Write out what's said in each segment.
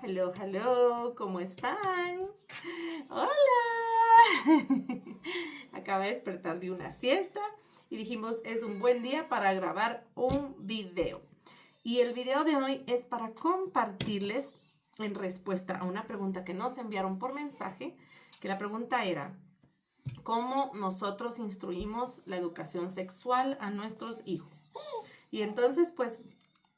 Hello, hello, ¿cómo están? Hola. Acaba de despertar de una siesta y dijimos es un buen día para grabar un video. Y el video de hoy es para compartirles en respuesta a una pregunta que nos enviaron por mensaje, que la pregunta era, ¿cómo nosotros instruimos la educación sexual a nuestros hijos? Y entonces, pues,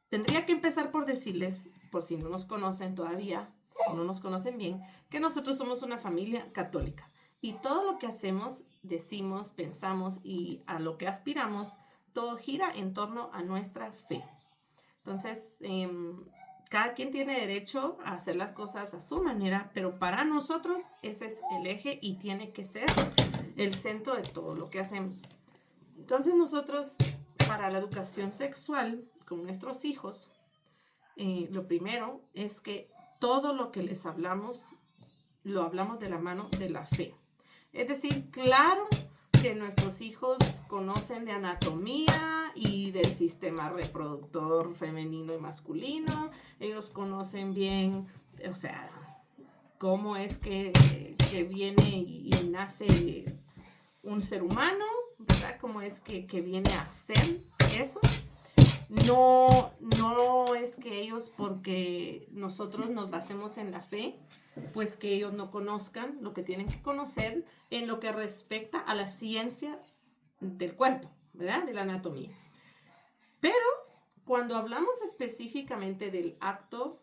tendría que empezar por decirles, por si no nos conocen todavía, o no nos conocen bien, que nosotros somos una familia católica. Y todo lo que hacemos, decimos, pensamos y a lo que aspiramos, todo gira en torno a nuestra fe. Entonces, cada quien tiene derecho a hacer las cosas a su manera, pero para nosotros ese es el eje y tiene que ser el centro de todo lo que hacemos. Entonces nosotros, para la educación sexual con nuestros hijos, lo primero es que todo lo que les hablamos, lo hablamos de la mano de la fe. Es decir, claro que nuestros hijos conocen de anatomía y del sistema reproductor femenino y masculino. Ellos conocen bien, o sea, cómo es que viene y nace un ser humano, ¿verdad? Cómo es que viene a ser eso. No es que ellos, porque nosotros nos basemos en la fe, pues que ellos no conozcan lo que tienen que conocer en lo que respecta a la ciencia del cuerpo, ¿verdad? De la anatomía. Pero cuando hablamos específicamente del acto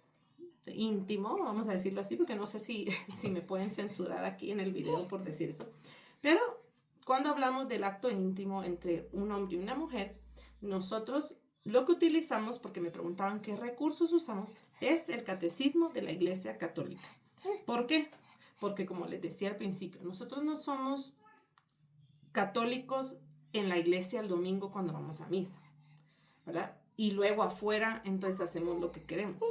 íntimo, vamos a decirlo así, porque no sé si me pueden censurar aquí en el video por decir eso, pero cuando hablamos del acto íntimo entre un hombre y una mujer, nosotros lo que utilizamos, porque me preguntaban qué recursos usamos, es el catecismo de la Iglesia Católica. ¿Por qué? Porque como les decía al principio, nosotros no somos católicos en la iglesia el domingo cuando vamos a misa, ¿verdad? Y luego afuera, entonces hacemos lo que queremos.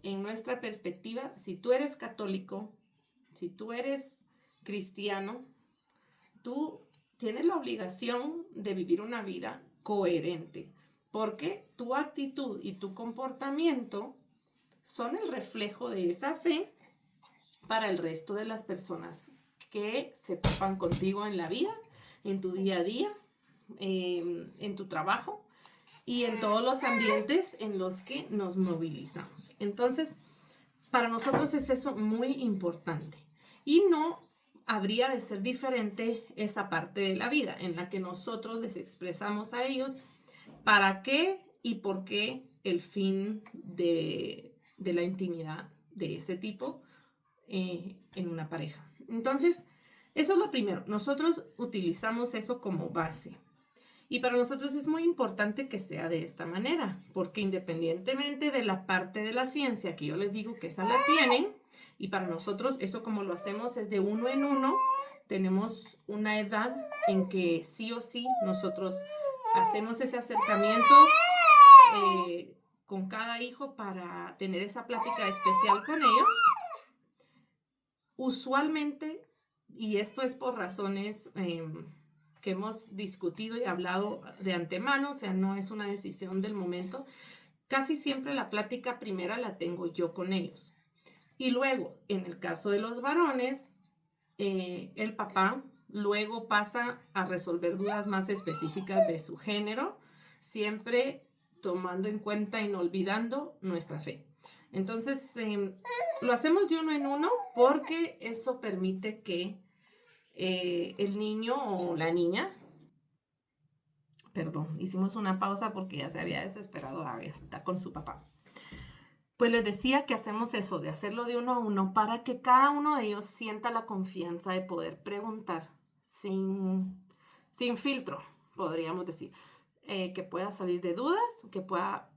En nuestra perspectiva, si tú eres católico, si tú eres cristiano, tú tienes la obligación de vivir una vida coherente, porque tu actitud y tu comportamiento son el reflejo de esa fe para el resto de las personas que se topan contigo en la vida, en tu día a día, en tu trabajo y en todos los ambientes en los que nos movilizamos. Entonces, para nosotros es eso muy importante. Y no habría de ser diferente esa parte de la vida en la que nosotros les expresamos a ellos para qué y por qué el fin de la intimidad de ese tipo en una pareja. Entonces, eso es lo primero. Nosotros utilizamos eso como base. Y para nosotros es muy importante que sea de esta manera, porque independientemente de la parte de la ciencia que yo les digo que esa la tienen, y para nosotros eso como lo hacemos es de uno en uno, tenemos una edad en que sí o sí nosotros hacemos ese acercamiento con cada hijo para tener esa plática especial con ellos. Usualmente, y esto es por razones que hemos discutido y hablado de antemano, o sea, no es una decisión del momento, casi siempre la plática primera la tengo yo con ellos. Y luego, en el caso de los varones, el papá luego pasa a resolver dudas más específicas de su género, siempre tomando en cuenta y no olvidando nuestra fe. Entonces, lo hacemos de uno en uno porque eso permite que el niño o la niña, perdón, hicimos una pausa porque ya se había desesperado, ahora está con su papá. Pues les decía que hacemos eso, de hacerlo de uno a uno, para que cada uno de ellos sienta la confianza de poder preguntar sin filtro, podríamos decir. Que pueda salir de dudas, que pueda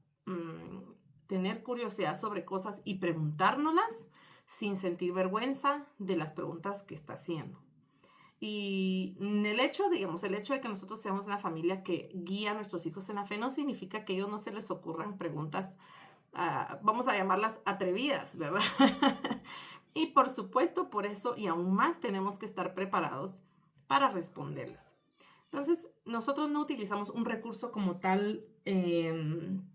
tener curiosidad sobre cosas y preguntárnoslas sin sentir vergüenza de las preguntas que está haciendo. Y el hecho de que nosotros seamos una familia que guía a nuestros hijos en la fe no significa que a ellos no se les ocurran preguntas, vamos a llamarlas atrevidas, ¿verdad? Y por supuesto, por eso y aún más tenemos que estar preparados para responderlas. Entonces, nosotros no utilizamos un recurso como tal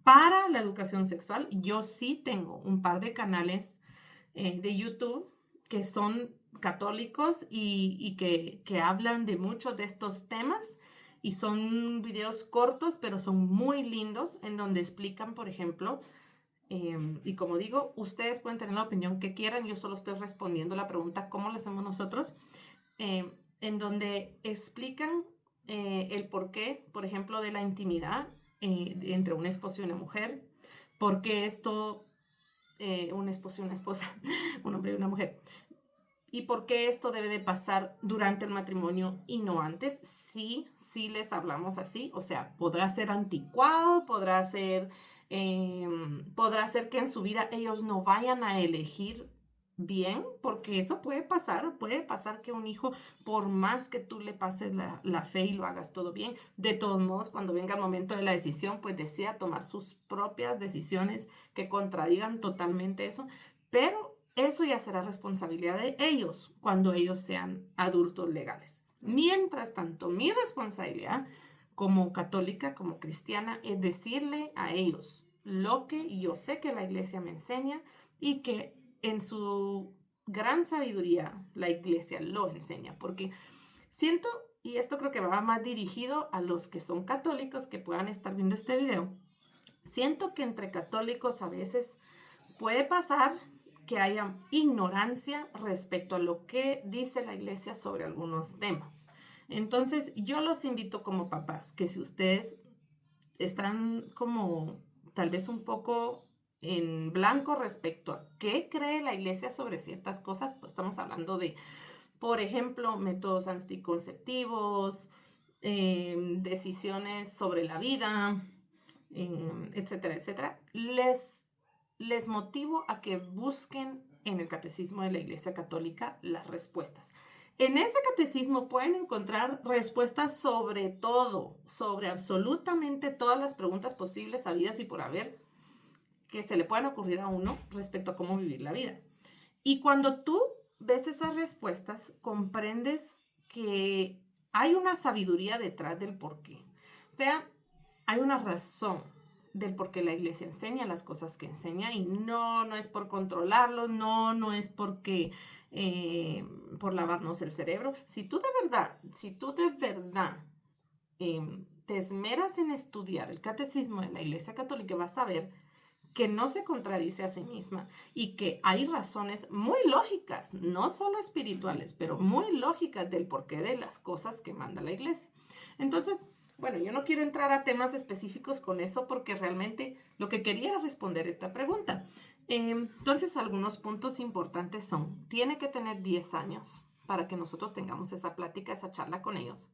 para la educación sexual. Yo sí tengo un par de canales de YouTube que son católicos y que hablan de muchos de estos temas. Y son videos cortos, pero son muy lindos, en donde explican, por ejemplo, y como digo, ustedes pueden tener la opinión que quieran, yo solo estoy respondiendo la pregunta, ¿cómo lo hacemos nosotros? En donde explican el porqué, por ejemplo, de la intimidad entre un esposo y una mujer, por qué esto, un esposo y una esposa, un hombre y una mujer, y por qué esto debe de pasar durante el matrimonio y no antes. Sí, sí les hablamos así, o sea, podrá ser anticuado, podrá ser que en su vida ellos no vayan a elegir bien, porque eso puede pasar que un hijo, por más que tú le pases la fe y lo hagas todo bien, de todos modos, cuando venga el momento de la decisión, pues desea tomar sus propias decisiones que contradigan totalmente eso, pero eso ya será responsabilidad de ellos cuando ellos sean adultos legales. Mientras tanto, mi responsabilidad como católica, como cristiana, es decirle a ellos lo que yo sé que la iglesia me enseña y que en su gran sabiduría la iglesia lo enseña, porque siento, y esto creo que va más dirigido a los que son católicos que puedan estar viendo este video, siento que entre católicos a veces puede pasar que haya ignorancia respecto a lo que dice la iglesia sobre algunos temas. Entonces, yo los invito como papás, que si ustedes están como tal vez un poco en blanco respecto a qué cree la iglesia sobre ciertas cosas, pues estamos hablando de, por ejemplo, métodos anticonceptivos, decisiones sobre la vida, etcétera, etcétera, les motivo a que busquen en el Catecismo de la Iglesia Católica las respuestas. En ese catecismo pueden encontrar respuestas sobre todo, sobre absolutamente todas las preguntas posibles, habidas y por haber, que se le puedan ocurrir a uno respecto a cómo vivir la vida. Y cuando tú ves esas respuestas, comprendes que hay una sabiduría detrás del porqué. O sea, hay una razón del por qué la iglesia enseña las cosas que enseña, y no es por controlarlo, no es porque por lavarnos el cerebro. Si tú de verdad te esmeras en estudiar el catecismo de la Iglesia Católica, vas a ver que no se contradice a sí misma y que hay razones muy lógicas, no solo espirituales, pero muy lógicas del porqué de las cosas que manda la iglesia. Entonces, bueno, yo no quiero entrar a temas específicos con eso porque realmente lo que quería era responder esta pregunta. Entonces, algunos puntos importantes son, tiene que tener 10 años para que nosotros tengamos esa plática, esa charla con ellos.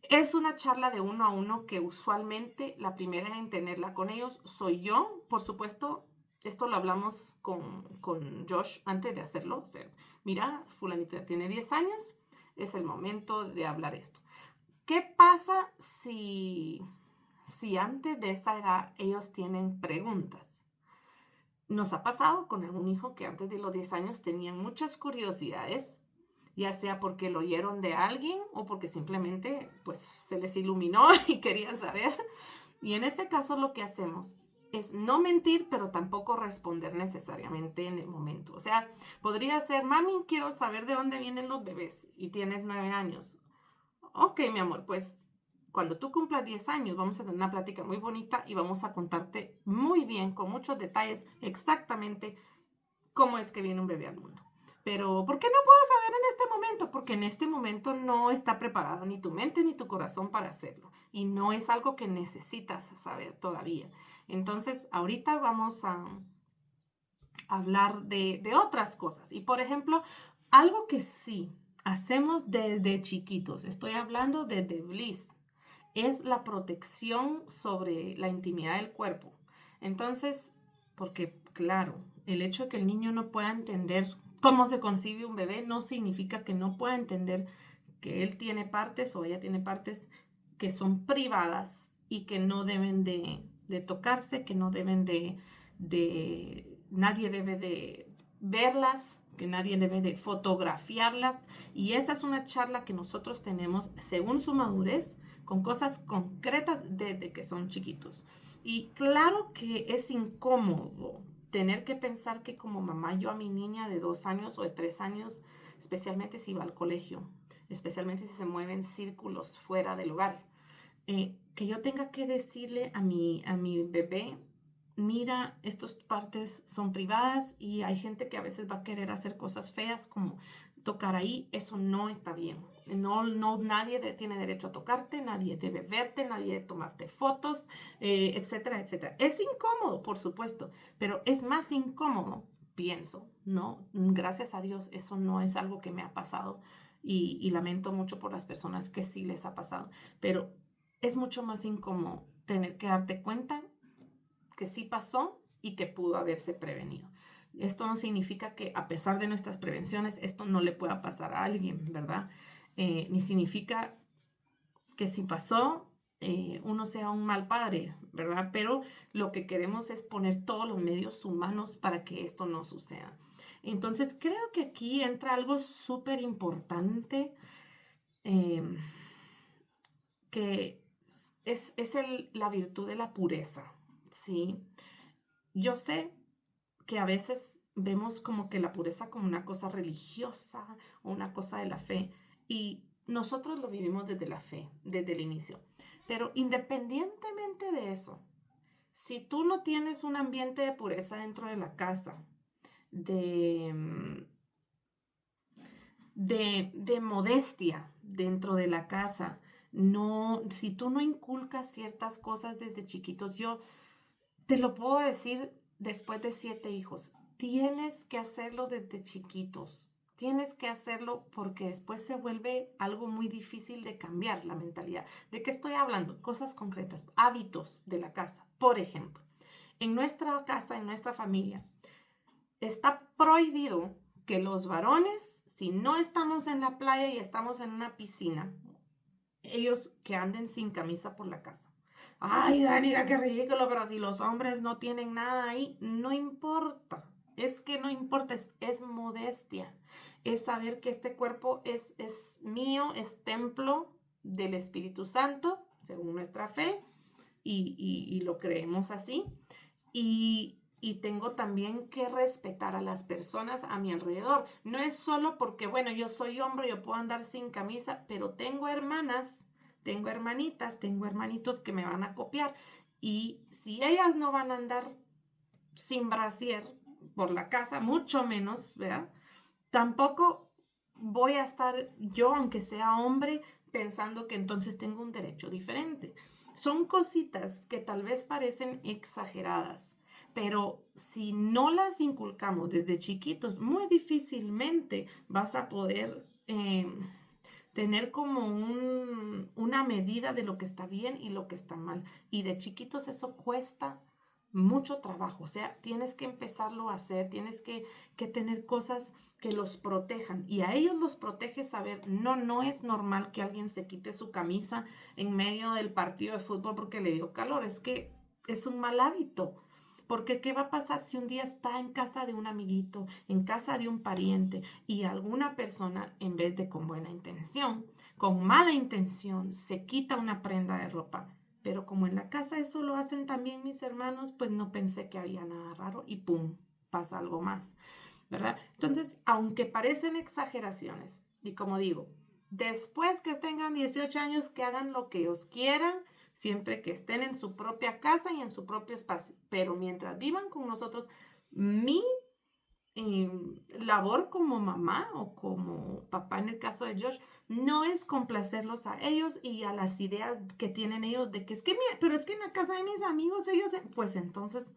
Es una charla de 1 a 1 que usualmente la primera en tenerla con ellos soy yo. Por supuesto, esto lo hablamos con Josh antes de hacerlo. O sea, mira, fulanito ya tiene 10 años, es el momento de hablar esto. ¿Qué pasa si antes de esa edad ellos tienen preguntas? Nos ha pasado con algún hijo que antes de los 10 años tenían muchas curiosidades, ya sea porque lo oyeron de alguien o porque simplemente pues se les iluminó y querían saber. Y en este caso lo que hacemos es no mentir, pero tampoco responder necesariamente en el momento. O sea, podría ser, mami, quiero saber de dónde vienen los bebés y tienes 9 años. Ok, mi amor, pues cuando tú cumplas 10 años vamos a tener una plática muy bonita y vamos a contarte muy bien, con muchos detalles, exactamente cómo es que viene un bebé al mundo. Pero, ¿por qué no puedo saber en este momento? Porque en este momento no está preparada ni tu mente ni tu corazón para hacerlo. Y no es algo que necesitas saber todavía. Entonces, ahorita vamos a hablar de otras cosas. Y, por ejemplo, algo que sí hacemos desde chiquitos, estoy hablando desde Bliss, es la protección sobre la intimidad del cuerpo. Entonces, porque, claro, el hecho de que el niño no pueda entender cómo se concibe un bebé no significa que no pueda entender que él tiene partes o ella tiene partes que son privadas y que no deben de tocarse, que no deben nadie debe de verlas, que nadie debe de fotografiarlas. Y esa es una charla que nosotros tenemos según su madurez, con cosas concretas desde que son chiquitos. Y claro que es incómodo tener que pensar que como mamá yo a mi niña de 2 años o de 3 años, especialmente si va al colegio, especialmente si se mueve en círculos fuera del hogar, que yo tenga que decirle a mi bebé, mira, estas partes son privadas y hay gente que a veces va a querer hacer cosas feas como tocar ahí, eso no está bien. No, nadie tiene derecho a tocarte, nadie debe verte, nadie debe tomarte fotos, etcétera, etcétera. Es incómodo, por supuesto, pero es más incómodo, pienso, ¿no? Gracias a Dios, eso no es algo que me ha pasado y lamento mucho por las personas que sí les ha pasado, pero es mucho más incómodo tener que darte cuenta que sí pasó y que pudo haberse prevenido. Esto no significa que a pesar de nuestras prevenciones esto no le pueda pasar a alguien, ¿verdad? Ni significa que si pasó uno sea un mal padre, ¿verdad? Pero lo que queremos es poner todos los medios humanos para que esto no suceda. Entonces creo que aquí entra algo súper importante que es la virtud de la pureza, ¿sí? Yo sé que a veces vemos como que la pureza como una cosa religiosa o una cosa de la fe y nosotros lo vivimos desde la fe, desde el inicio. Pero independientemente de eso, si tú no tienes un ambiente de pureza dentro de la casa, de, de modestia dentro de la casa, no, si tú no inculcas ciertas cosas desde chiquitos, yo te lo puedo decir después de 7 hijos. Tienes que hacerlo desde chiquitos. Tienes que hacerlo porque después se vuelve algo muy difícil de cambiar la mentalidad. ¿De qué estoy hablando? Cosas concretas, hábitos de la casa. Por ejemplo, en nuestra casa, en nuestra familia, está prohibido que los varones, si no estamos en la playa y estamos en una piscina, ellos que anden sin camisa por la casa. Ay, Danica, qué ridículo, pero si los hombres no tienen nada ahí, no importa. Es que no importa, es modestia. Es saber que este cuerpo es mío, es templo del Espíritu Santo, según nuestra fe, y lo creemos así. Y tengo también que respetar a las personas a mi alrededor. No es solo porque, bueno, yo soy hombre, yo puedo andar sin camisa, pero tengo hermanas, tengo hermanitas, tengo hermanitos que me van a copiar. Y si ellas no van a andar sin brasier por la casa, mucho menos, ¿verdad? Tampoco voy a estar yo, aunque sea hombre, pensando que entonces tengo un derecho diferente. Son cositas que tal vez parecen exageradas, pero si no las inculcamos desde chiquitos, muy difícilmente vas a poder tener como una medida de lo que está bien y lo que está mal. Y de chiquitos eso cuesta mucho trabajo, o sea, tienes que empezarlo a hacer, tienes que tener cosas que los protejan y a ellos los protege saber, no es normal que alguien se quite su camisa en medio del partido de fútbol porque le dio calor, es que es un mal hábito. Porque ¿qué va a pasar si un día está en casa de un amiguito, en casa de un pariente y alguna persona, en vez de con buena intención, con mala intención, se quita una prenda de ropa? Pero como en la casa eso lo hacen también mis hermanos, pues no pensé que había nada raro y pum, pasa algo más, ¿verdad? Entonces, aunque parecen exageraciones, y como digo, después que tengan 18 años, que hagan lo que ellos quieran, siempre que estén en su propia casa y en su propio espacio. Pero mientras vivan con nosotros, mi labor como mamá o como papá en el caso de Josh no es complacerlos a ellos y a las ideas que tienen ellos de que es que, pero es que en la casa de mis amigos ellos, pues entonces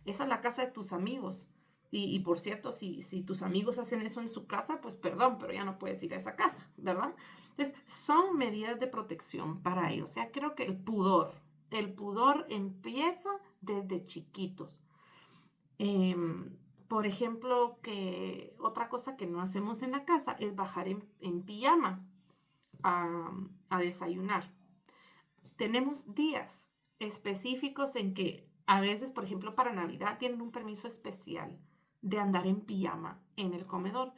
esa es la casa de tus amigos. Y por cierto, si tus amigos hacen eso en su casa, pues perdón, pero ya no puedes ir a esa casa, ¿verdad? Entonces, son medidas de protección para ellos. O sea, creo que el pudor empieza desde chiquitos. Por ejemplo, que otra cosa que no hacemos en la casa es bajar en pijama a desayunar. Tenemos días específicos en que a veces, por ejemplo, para Navidad tienen un permiso especial de andar en pijama en el comedor.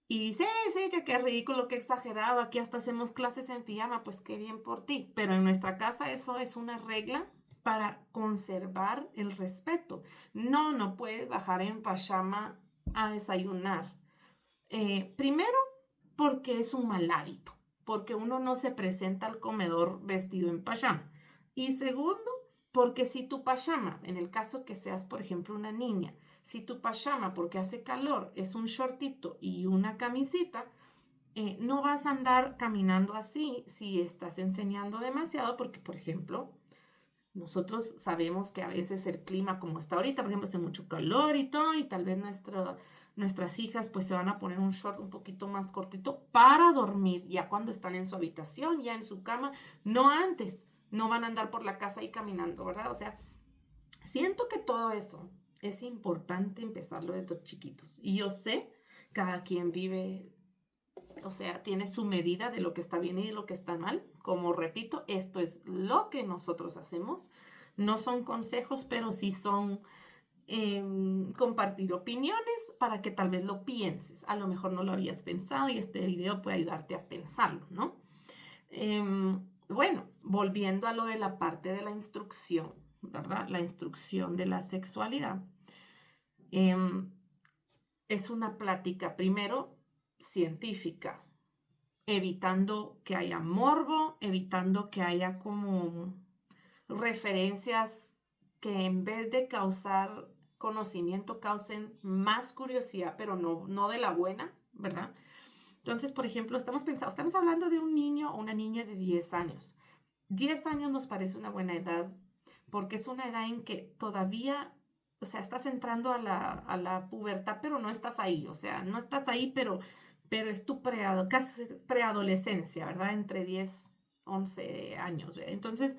Y sí, que qué ridículo, qué exagerado, aquí hasta hacemos clases en pijama, pues qué bien por ti. Pero en nuestra casa eso es una regla para conservar el respeto. No puedes bajar en pijama a desayunar. Primero, porque es un mal hábito, porque uno no se presenta al comedor vestido en pijama. Y segundo, porque si tu pijama, en el caso que seas, por ejemplo, una niña, si tu pijama, porque hace calor, es un shortito y una camisita, no vas a andar caminando así si estás enseñando demasiado, porque, por ejemplo, nosotros sabemos que a veces el clima como está ahorita, por ejemplo, hace mucho calor y todo, y tal vez nuestras hijas pues se van a poner un short un poquito más cortito para dormir, ya cuando están en su habitación, ya en su cama, no antes, no van a andar por la casa ahí caminando, ¿verdad? O sea, siento que todo eso es importante empezarlo desde chiquitos. Y yo sé, cada quien vive, o sea, tiene su medida de lo que está bien y de lo que está mal. Como repito, esto es lo que nosotros hacemos. No son consejos, pero sí son compartir opiniones para que tal vez lo pienses. A lo mejor no lo habías pensado y este video puede ayudarte a pensarlo, ¿no? Bueno, volviendo a lo de la parte de la instrucción, ¿verdad? La instrucción de la sexualidad. Es una plática, primero, científica, evitando que haya morbo, evitando que haya como referencias que en vez de causar conocimiento causen más curiosidad, pero no de la buena, ¿verdad? Entonces, por ejemplo, estamos hablando de un niño o una niña de 10 años. 10 años nos parece una buena edad porque es una edad en que todavía, o sea, estás entrando a la pubertad, pero no estás ahí, o sea, no estás ahí, pero es tu casi preadolescencia, ¿verdad? Entre 10, 11 años, ¿verdad? Entonces,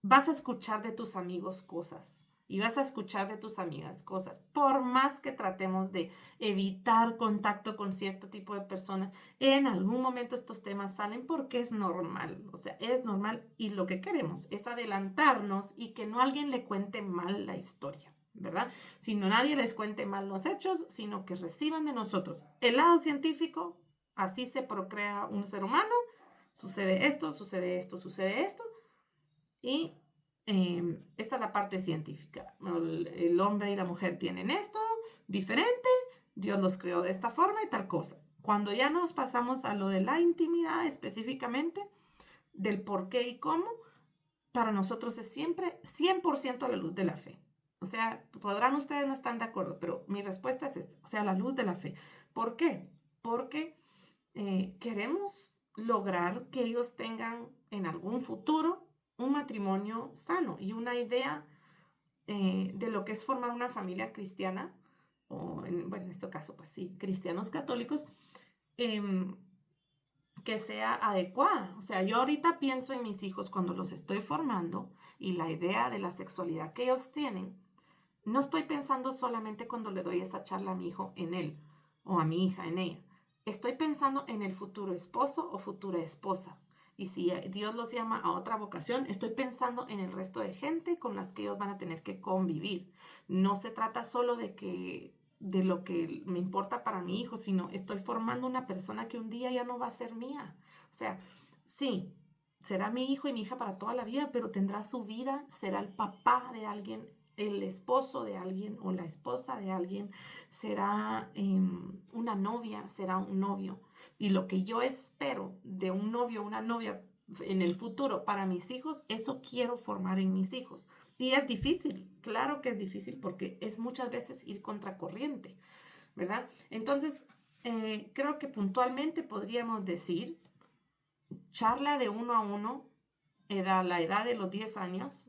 vas a escuchar de tus amigos cosas y vas a escuchar de tus amigas cosas. Por más que tratemos de evitar contacto con cierto tipo de personas, en algún momento estos temas salen porque es normal. O sea, es normal y lo que queremos es adelantarnos y que no alguien le cuente mal la historia, ¿verdad? Sino nadie les cuente mal los hechos, sino que reciban de nosotros el lado científico. Así se procrea un ser humano. Sucede esto, sucede esto, sucede esto. Y esta es la parte científica. El hombre y la mujer tienen esto diferente, Dios los creó de esta forma y tal cosa. Cuando ya nos pasamos a lo de la intimidad específicamente, del por qué y cómo, para nosotros es siempre 100% a la luz de la fe. O sea, podrán ustedes no estar de acuerdo, pero mi respuesta es esa, o sea, a la luz de la fe. ¿Por qué? Porque queremos lograr que ellos tengan en algún futuro un matrimonio sano y una idea de lo que es formar una familia cristiana, o en este caso, pues sí, cristianos católicos, em, que sea adecuada. O sea, yo ahorita pienso en mis hijos cuando los estoy formando y la idea de la sexualidad que ellos tienen, no estoy pensando solamente cuando le doy esa charla a mi hijo en él o a mi hija en ella. Estoy pensando en el futuro esposo o futura esposa. Y si Dios los llama a otra vocación, estoy pensando en el resto de gente con las que ellos van a tener que convivir. No se trata solo de lo que me importa para mi hijo, sino estoy formando una persona que un día ya no va a ser mía. O sea, sí, será mi hijo y mi hija para toda la vida, pero tendrá su vida, será el papá de alguien, el esposo de alguien o la esposa de alguien, será una novia, será un novio. Y lo que yo espero de un novio o una novia en el futuro para mis hijos, eso quiero formar en mis hijos. Y es difícil, claro que es difícil porque es muchas veces ir contracorriente, ¿verdad? Entonces, creo que puntualmente podríamos decir, charla de uno a uno, la edad de los 10 años,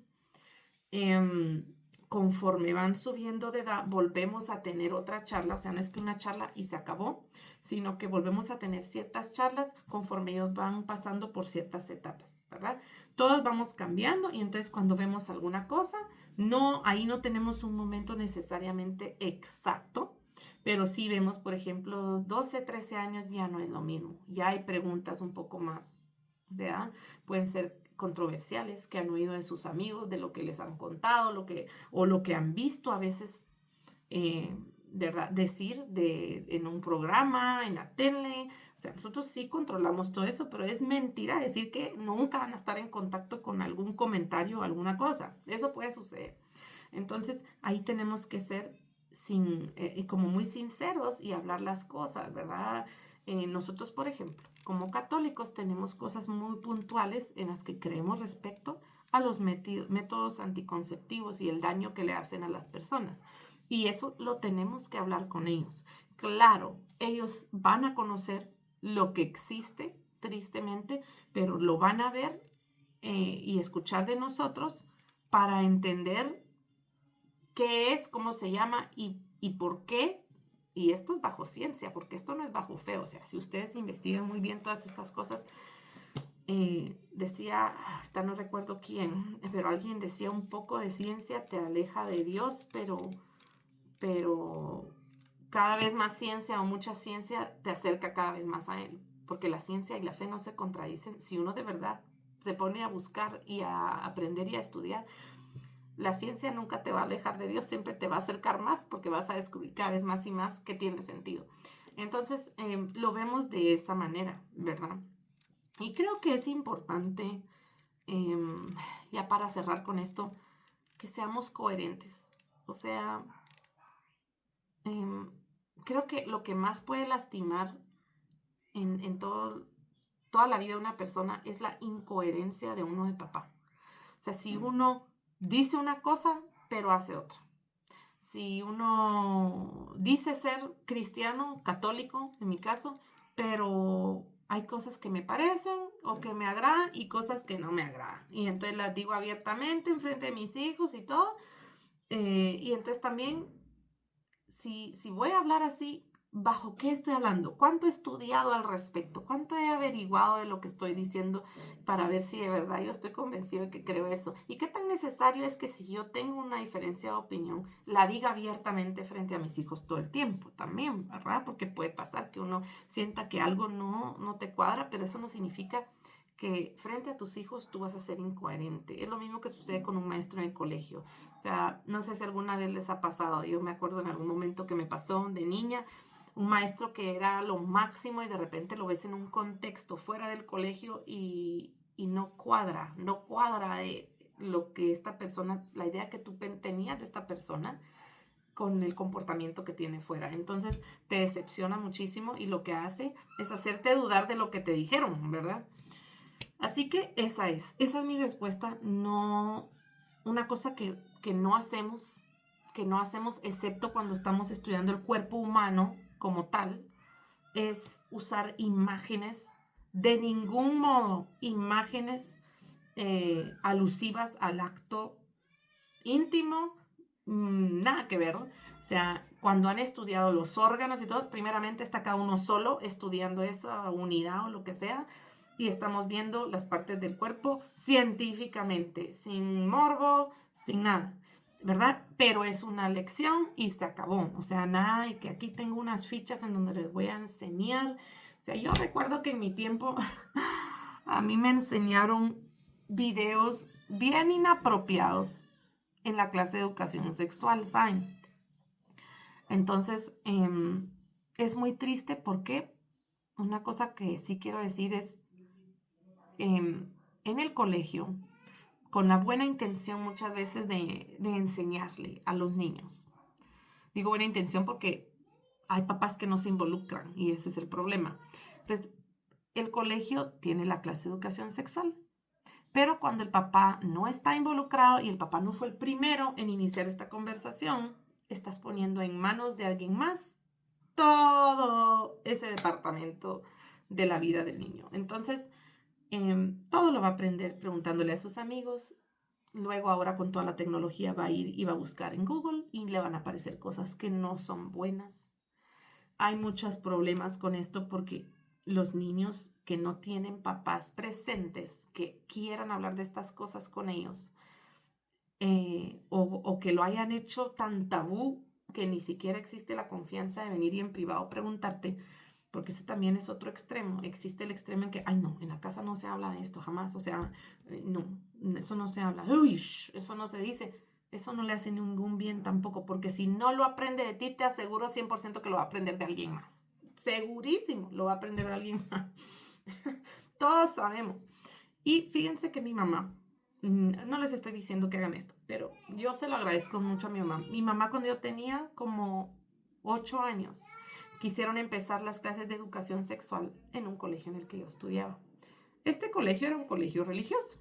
conforme van subiendo de edad, volvemos a tener otra charla, o sea, no es que una charla y se acabó, sino que volvemos a tener ciertas charlas conforme ellos van pasando por ciertas etapas, ¿verdad? Todos vamos cambiando y entonces cuando vemos alguna cosa, ahí no tenemos un momento necesariamente exacto, pero sí vemos, por ejemplo, 12, 13 años ya no es lo mismo, ya hay preguntas un poco más, ¿verdad? Pueden ser controversiales que han oído de sus amigos, de lo que les han contado, o lo que han visto a veces ¿verdad? Decir en un programa, en la tele. O sea, nosotros sí controlamos todo eso, pero es mentira decir que nunca van a estar en contacto con algún comentario o alguna cosa. Eso puede suceder. Entonces, ahí tenemos que ser como muy sinceros y hablar las cosas, ¿verdad? Nosotros, por ejemplo, como católicos tenemos cosas muy puntuales en las que creemos respecto a los métodos anticonceptivos y el daño que le hacen a las personas. Y eso lo tenemos que hablar con ellos. Claro, ellos van a conocer lo que existe, tristemente, pero lo van a ver y escuchar de nosotros para entender qué es, cómo se llama y por qué. Y esto es bajo ciencia, porque esto no es bajo fe. O sea, si ustedes investigan muy bien todas estas cosas, decía, ahorita no recuerdo quién, pero alguien decía un poco de ciencia te aleja de Dios, pero cada vez más ciencia o mucha ciencia te acerca cada vez más a Él, porque la ciencia y la fe no se contradicen. Si uno de verdad se pone a buscar y a aprender y a estudiar, la ciencia nunca te va a alejar de Dios, siempre te va a acercar más porque vas a descubrir cada vez más y más que tiene sentido. Entonces, lo vemos de esa manera, ¿verdad? Y creo que es importante, ya para cerrar con esto, que seamos coherentes. O sea, creo que lo que más puede lastimar en toda la vida de una persona es la incoherencia de uno de papá. O sea, si uno dice una cosa, pero hace otra. Si uno dice ser cristiano, católico, en mi caso, pero hay cosas que me parecen o que me agradan y cosas que no me agradan. Y entonces las digo abiertamente en frente de mis hijos y todo. Y entonces también, si voy a hablar así, ¿bajo qué estoy hablando? ¿Cuánto he estudiado al respecto? ¿Cuánto he averiguado de lo que estoy diciendo para ver si de verdad yo estoy convencido de que creo eso? ¿Y qué tan necesario es que si yo tengo una diferencia de opinión, la diga abiertamente frente a mis hijos todo el tiempo también, ¿verdad? Porque puede pasar que uno sienta que algo no te cuadra, pero eso no significa que frente a tus hijos tú vas a ser incoherente. Es lo mismo que sucede con un maestro en el colegio. O sea, no sé si alguna vez les ha pasado. Yo me acuerdo en algún momento que me pasó de niña, un maestro que era lo máximo y de repente lo ves en un contexto fuera del colegio y no cuadra lo que esta persona, la idea que tú tenías de esta persona con el comportamiento que tiene fuera. Entonces te decepciona muchísimo y lo que hace es hacerte dudar de lo que te dijeron, ¿verdad? Así que esa es mi respuesta. No, una cosa que no hacemos, excepto cuando estamos estudiando el cuerpo humano como tal, es usar imágenes, de ningún modo, imágenes alusivas al acto íntimo, nada que ver. O sea, cuando han estudiado los órganos y todo, primeramente está cada uno solo estudiando esa unidad o lo que sea, y estamos viendo las partes del cuerpo científicamente, sin morbo, sin nada, ¿verdad? Pero es una lección y se acabó. O sea, nada, y que aquí tengo unas fichas en donde les voy a enseñar. O sea, yo recuerdo que en mi tiempo a mí me enseñaron videos bien inapropiados en la clase de educación sexual, ¿saben? Entonces, es muy triste porque una cosa que sí quiero decir es, en el colegio, con la buena intención muchas veces de enseñarle a los niños. Digo buena intención porque hay papás que no se involucran y ese es el problema. Entonces, el colegio tiene la clase de educación sexual. Pero cuando el papá no está involucrado y el papá no fue el primero en iniciar esta conversación, estás poniendo en manos de alguien más todo ese departamento de la vida del niño. Entonces, todo lo va a aprender preguntándole a sus amigos. Luego ahora con toda la tecnología va a ir y va a buscar en Google y le van a aparecer cosas que no son buenas. Hay muchos problemas con esto porque los niños que no tienen papás presentes que quieran hablar de estas cosas con ellos o que lo hayan hecho tan tabú que ni siquiera existe la confianza de venir y en privado preguntarte, porque ese también es otro extremo. Existe el extremo en que, ay no, en la casa no se habla de esto jamás, o sea, no, eso no se habla, uy, eso no se dice. eso no le hace ningún bien tampoco, porque si no lo aprende de ti, te aseguro 100% que lo va a aprender de alguien más. Segurísimo, lo va a aprender de alguien más. Todos sabemos. Y fíjense que mi mamá, no les estoy diciendo que hagan esto, pero yo se lo agradezco mucho a mi mamá. Mi mamá cuando yo tenía como 8 años, quisieron empezar las clases de educación sexual en un colegio en el que yo estudiaba. Este colegio era un colegio religioso.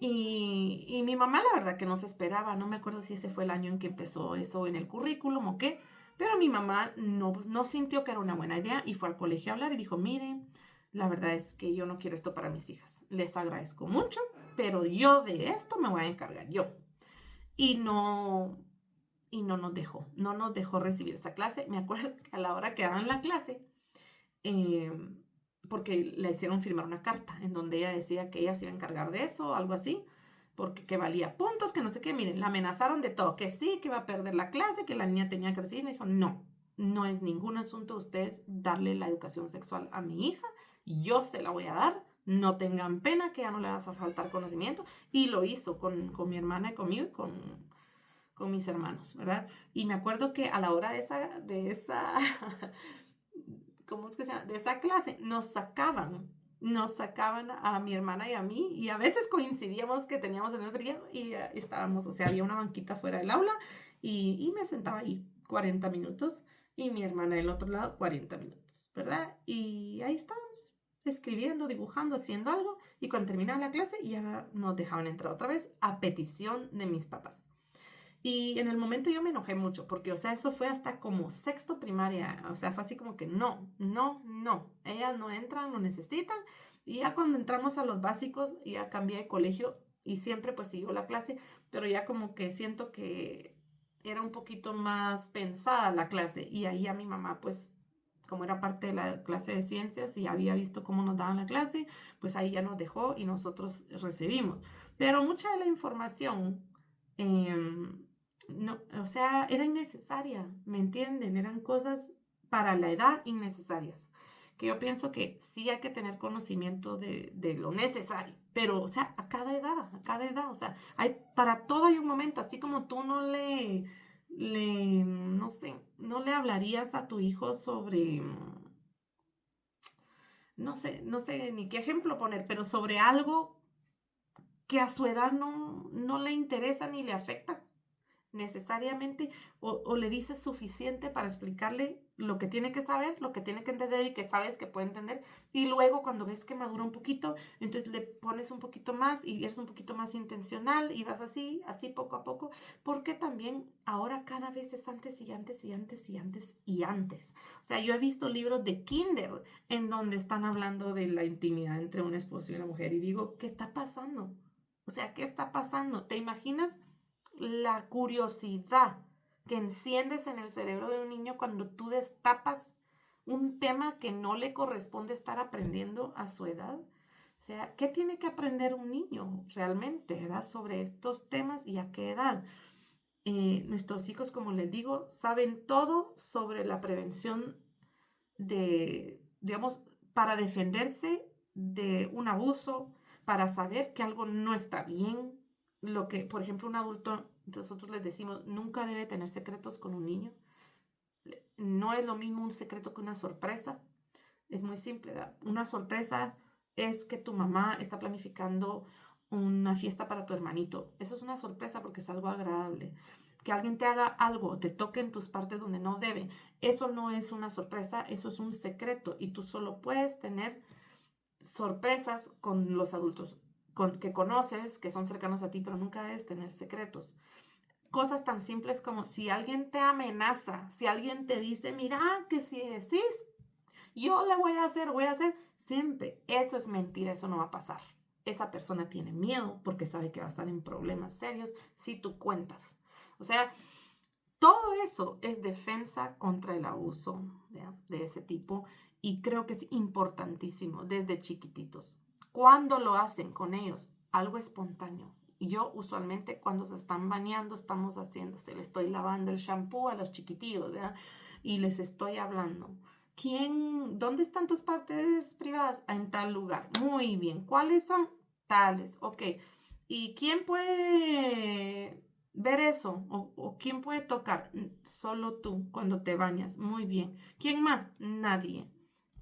Y mi mamá la verdad que no se esperaba, no me acuerdo si ese fue el año en que empezó eso en el currículum o qué, pero mi mamá no sintió que era una buena idea y fue al colegio a hablar y dijo, miren, la verdad es que yo no quiero esto para mis hijas, les agradezco mucho, pero yo de esto me voy a encargar yo. Y no nos dejó recibir esa clase. Me acuerdo que a la hora que daban la clase, eh, porque le hicieron firmar una carta en donde ella decía que ella se iba a encargar de eso o algo así, porque que valía puntos, que no sé qué, miren, la amenazaron de todo, que sí, que iba a perder la clase, que la niña tenía que recibir, me dijo, no, no es ningún asunto de ustedes darle la educación sexual a mi hija, yo se la voy a dar, no tengan pena, que ya no le vas a faltar conocimiento, y lo hizo con mi hermana y conmigo y con mis hermanos, ¿verdad? Y me acuerdo que a la hora de esa ¿cómo es que se llama? De esa clase, nos sacaban a mi hermana y a mí, y a veces coincidíamos que teníamos el mismo periodo y estábamos, o sea, había una banquita fuera del aula y me sentaba ahí 40 minutos y mi hermana del otro lado 40 minutos, ¿verdad? Y ahí estábamos, escribiendo, dibujando, haciendo algo, y cuando terminaba la clase ya nos dejaban entrar otra vez a petición de mis papás. Y en el momento yo me enojé mucho porque, o sea, eso fue hasta como sexto primaria, o sea, fue así como que no, no, no, ellas no entran, no necesitan. Y ya cuando entramos a los básicos, ya cambié de colegio y siempre pues siguió la clase, pero ya como que siento que era un poquito más pensada la clase y ahí a mi mamá pues como era parte de la clase de ciencias y había visto cómo nos daban la clase, pues ahí ya nos dejó y nosotros recibimos. Pero mucha de la información no, o sea, era innecesaria, ¿me entienden? Eran cosas para la edad innecesarias. Que yo pienso que sí hay que tener conocimiento de lo necesario, pero, o sea, a cada edad, o sea, para todo hay un momento, así como tú no sé, no le hablarías a tu hijo sobre, no sé ni qué ejemplo poner, pero sobre algo que a su edad no le interesa ni le afecta necesariamente o le dices suficiente para explicarle lo que tiene que saber, lo que tiene que entender y que sabes que puede entender. Y luego cuando ves que madura un poquito, entonces le pones un poquito más y eres un poquito más intencional y vas así, así poco a poco, porque también ahora cada vez es antes y antes y antes y antes y antes. O sea, yo he visto libros de kinder en donde están hablando de la intimidad entre un esposo y una mujer y digo, ¿qué está pasando? O sea, ¿qué está pasando? ¿Te imaginas la curiosidad que enciendes en el cerebro de un niño cuando tú destapas un tema que no le corresponde estar aprendiendo a su edad? O sea, ¿qué tiene que aprender un niño realmente, ¿verdad? Sobre estos temas y a qué edad? Nuestros hijos, como les digo, saben todo sobre la prevención digamos, para defenderse de un abuso, para saber que algo no está bien. Lo que, por ejemplo, un adulto, nosotros les decimos, nunca debe tener secretos con un niño. No es lo mismo un secreto que una sorpresa. Es muy simple, ¿verdad? Una sorpresa es que tu mamá está planificando una fiesta para tu hermanito. Eso es una sorpresa porque es algo agradable. Que alguien te haga algo, te toque en tus partes donde no debe. Eso no es una sorpresa, eso es un secreto. Y tú solo puedes tener sorpresas con los adultos que conoces, que son cercanos a ti, pero nunca debes tener secretos. Cosas tan simples como si alguien te amenaza, si alguien te dice, mira, que si decís yo le voy a hacer, siempre. Eso es mentira, eso no va a pasar. Esa persona tiene miedo porque sabe que va a estar en problemas serios si tú cuentas. O sea, todo eso es defensa contra el abuso, ¿ya? De ese tipo y creo que es importantísimo desde chiquititos. Cuando lo hacen con ellos, algo espontáneo. Yo usualmente cuando se están bañando estamos haciendo, se le estoy lavando el shampoo a los chiquitillos, ¿verdad? Y les estoy hablando. ¿Dónde están tus partes privadas? En tal lugar. Muy bien. ¿Cuáles son? Tales. Ok. ¿Y quién puede ver eso, o quién puede tocar, solo tú cuando te bañas, muy bien. ¿Quién más? Nadie.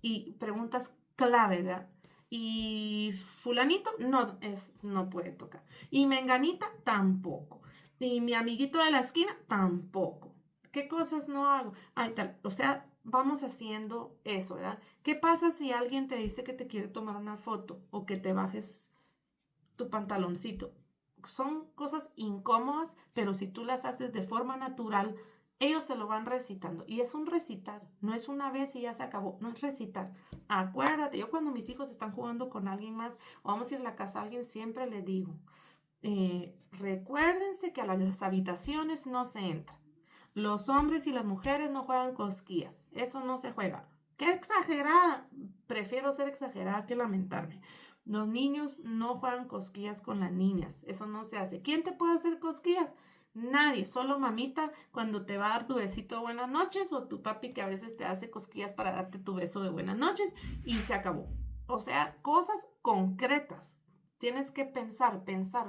Y preguntas clave, ¿verdad? Y fulanito no puede tocar. Y menganita tampoco. Y mi amiguito de la esquina tampoco. ¿Qué cosas no hago? Ay, tal. O sea, vamos haciendo eso, ¿verdad? ¿Qué pasa si alguien te dice que te quiere tomar una foto o que te bajes tu pantaloncito? Son cosas incómodas, pero si tú las haces de forma natural, ellos se lo van recitando. Y es un recitar, no es una vez y ya se acabó, no es recitar. Acuérdate, yo cuando mis hijos están jugando con alguien más o vamos a ir a la casa a alguien, siempre les digo, recuérdense que a las habitaciones no se entra. Los hombres y las mujeres no juegan cosquillas, eso no se juega. ¡Qué exagerada! Prefiero ser exagerada que lamentarme. Los niños no juegan cosquillas con las niñas, eso no se hace. ¿Quién te puede hacer cosquillas? Nadie, solo mamita cuando te va a dar tu besito de buenas noches o tu papi que a veces te hace cosquillas para darte tu beso de buenas noches y se acabó. O sea, cosas concretas. Tienes que pensar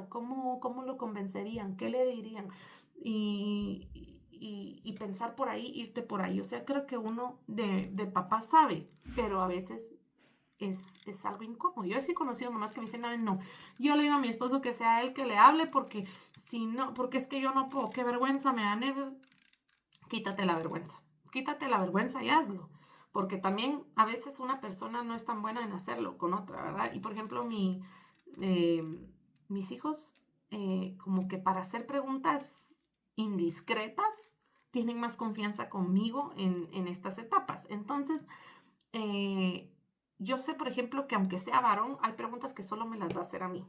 cómo lo convencerían, qué le dirían y pensar por ahí, irte por ahí. O sea, creo que uno de papá sabe, pero a veces es algo incómodo. Yo sí he conocido mamás que me dicen, no, yo le digo a mi esposo que sea él que le hable porque si no, porque es que yo no puedo, qué vergüenza, me da nervios. Quítate la vergüenza y hazlo. Porque también a veces una persona no es tan buena en hacerlo con otra, ¿verdad? Y por ejemplo, eh, mis hijos, como que para hacer preguntas indiscretas, tienen más confianza conmigo en estas etapas. Entonces, eh, yo sé, por ejemplo, que aunque sea varón, hay preguntas que solo me las va a hacer a mí,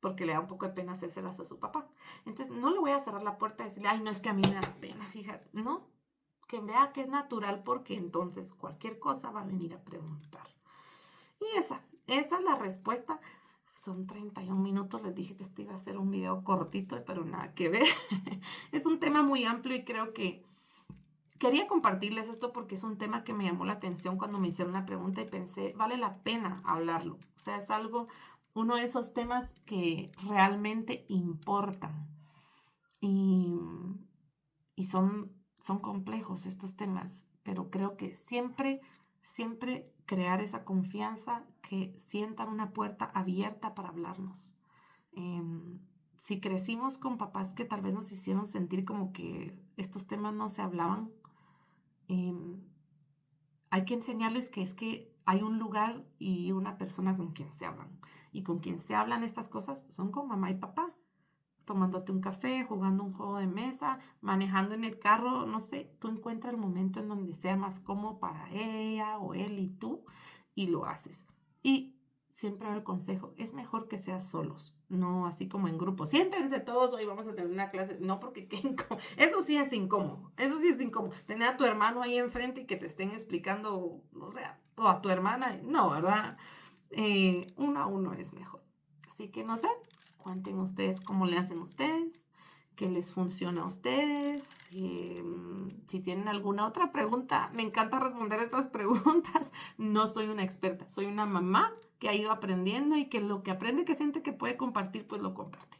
porque le da un poco de pena hacérselas a su papá. Entonces, no le voy a cerrar la puerta y decirle, ay, no, es que a mí me da pena, fíjate, no, que vea que es natural, porque entonces cualquier cosa va a venir a preguntar. Y esa es la respuesta. Son 31 minutos, les dije que este iba a ser un video cortito, pero nada que ver. Es un tema muy amplio y creo que quería compartirles esto porque es un tema que me llamó la atención cuando me hicieron la pregunta y pensé, vale la pena hablarlo. O sea, es uno de esos temas que realmente importan y, y son complejos estos temas, pero creo que siempre crear esa confianza, que sientan una puerta abierta para hablarnos. Si crecimos con papás que tal vez nos hicieron sentir como que estos temas no se hablaban, em, hay que enseñarles que es que hay un lugar y una persona con quien se hablan. Y con quien se hablan estas cosas son con mamá y papá. Tomándote un café, jugando un juego de mesa, manejando en el carro, no sé, tú encuentras el momento en donde sea más cómodo para ella o él y tú y lo haces. Y siempre doy el consejo, es mejor que seas solos, no así como en grupo. Siéntense todos, hoy vamos a tener una clase. No, porque eso sí es incómodo, eso sí es incómodo. Tener a tu hermano ahí enfrente y que te estén explicando, o sea, o a tu hermana, no, ¿verdad? Uno a uno es mejor. Así que no sé, cuenten ustedes cómo le hacen ustedes, qué les funciona a ustedes. Si tienen alguna otra pregunta, me encanta responder estas preguntas. No soy una experta, soy una mamá que ha ido aprendiendo y que lo que aprende, que siente que puede compartir, pues lo comparte.